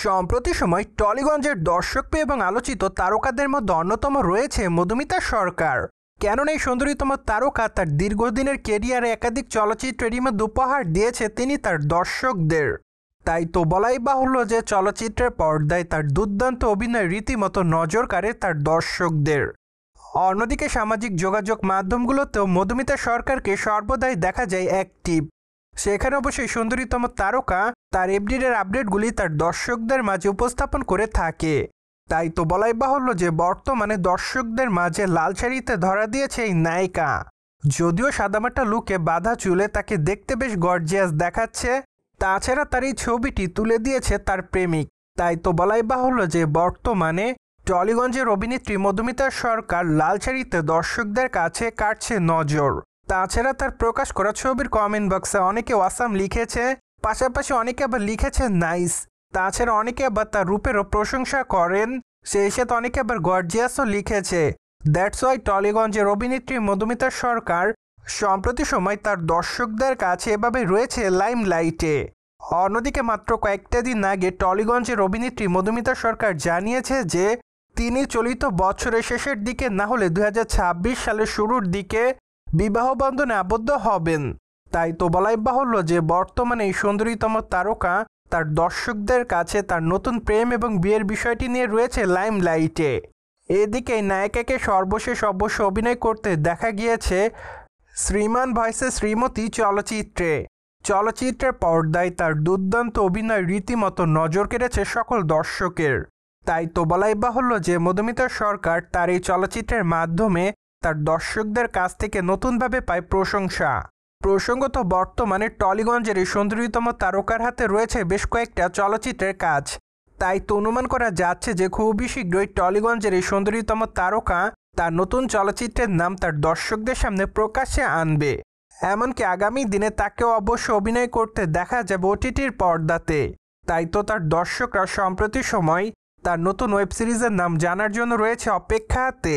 সম্প্রতি সময় টলিগঞ্জের দর্শকপ্রিয় এবং আলোচিত তারকাদের মধ্যে অন্যতম রয়েছে মধুমিতা সরকার। কেননা এই সুন্দরীতম তারকা তার দীর্ঘদিনের কেরিয়ারে একাধিক চলচ্চিত্রের মধ্যে উপহার দিয়েছে তিনি তার দর্শকদের। তাই তো বলাই বাহুল্য যে চলচ্চিত্রের পর্দায় তার দুর্দান্ত অভিনয় রীতিমতো নজর কাড়ে তার দর্শকদের। অন্যদিকে সামাজিক যোগাযোগ মাধ্যমগুলোতেও মধুমিতা সরকারকে সর্বদাই দেখা যায় অ্যাক্টিভ। সেখানে অবশ্যই সুন্দরীতম তারকা তার এভরিডের আপডেটগুলি তার দর্শকদের মাঝে উপস্থাপন করে থাকে। তাই তো বলাই বাহুল্য যে বর্তমানে দর্শকদের মাঝে লাল শাড়িতে ধরা দিয়েছে এই নায়িকা। যদিও সাদামাটা লুকে বাঁধা চুলে তাকে দেখতে বেশ গর্জিয়াস দেখাচ্ছে। তাছাড়া তার এই ছবিটি তুলে দিয়েছে তার প্রেমিক। তাই তো বলাই বাহুল্য যে বর্তমানে টলিগঞ্জের অভিনেত্রী মধুমিতা সরকার লাল শাড়িতে দর্শকদের কাছে কাটছে নজর। তাছাড়া তার প্রকাশ করা ছবির কমেন্ট বক্সে অনেকে ওয়াসাম লিখেছে, পাশাপাশি অনেকে আবার লিখেছে নাইস। তাছাড়া অনেকে আবার তার রূপেরও প্রশংসা করেন, সেই সাথে অনেকে আবার গর্জিয়াসও লিখেছে। দ্যাটস ওয়াই টলিগঞ্জের অভিনেত্রী মধুমিতা সরকার সম্প্রতি সময় তার দর্শকদের কাছে এভাবে রয়েছে লাইমলাইটে। অন্যদিকে মাত্র কয়েকটা দিন আগে টলিগঞ্জের অভিনেত্রী মধুমিতা সরকার জানিয়েছে যে তিনি চলিত বছরের শেষের দিকে না হলে 2026 সালের শুরুর দিকে বিবাহ বন্ধনে আবদ্ধ হবেন। তাই তো বলাই বাহুল্য যে বর্তমানে এই সুন্দরীতম তারকা তার দর্শকদের কাছে তার নতুন প্রেম এবং বিয়ের বিষয়টি নিয়ে রয়েছে লাইমলাইটে। এদিকে নায়িকাকে সর্বশেষ অবশ্য অভিনয় করতে দেখা গিয়েছে শ্রীমান ভয়েসে শ্রীমতী চলচ্চিত্রের পর্দায় তার দুর্দান্ত অভিনয় রীতিমতো নজর কেড়েছে সকল দর্শকের। তাই তো বলাই বাহুল্য যে মধুমিতা সরকার তার এই চলচ্চিত্রের মাধ্যমে তার দর্শকদের কাছ থেকে নতুনভাবে পায় প্রশংসা। প্রসঙ্গত বর্তমানে টলিগঞ্জের এই সুন্দরীতম তারকার হাতে রয়েছে বেশ কয়েকটা চলচ্চিত্রের কাজ। তাই তো অনুমান করা যাচ্ছে যে খুবই শীঘ্রই টলিগঞ্জের এই সুন্দরীতম তারকা তার নতুন চলচ্চিত্রের নাম তার দর্শকদের সামনে প্রকাশ্যে আনবে। এমনকি আগামী দিনে তাকেও অবশ্য অভিনয় করতে দেখা যাবে ওটিটির পর্দাতে। তাই তো তার দর্শকরা সম্প্রতি সময় তার নতুন ওয়েব সিরিজের নাম জানার জন্য রয়েছে অপেক্ষাতে।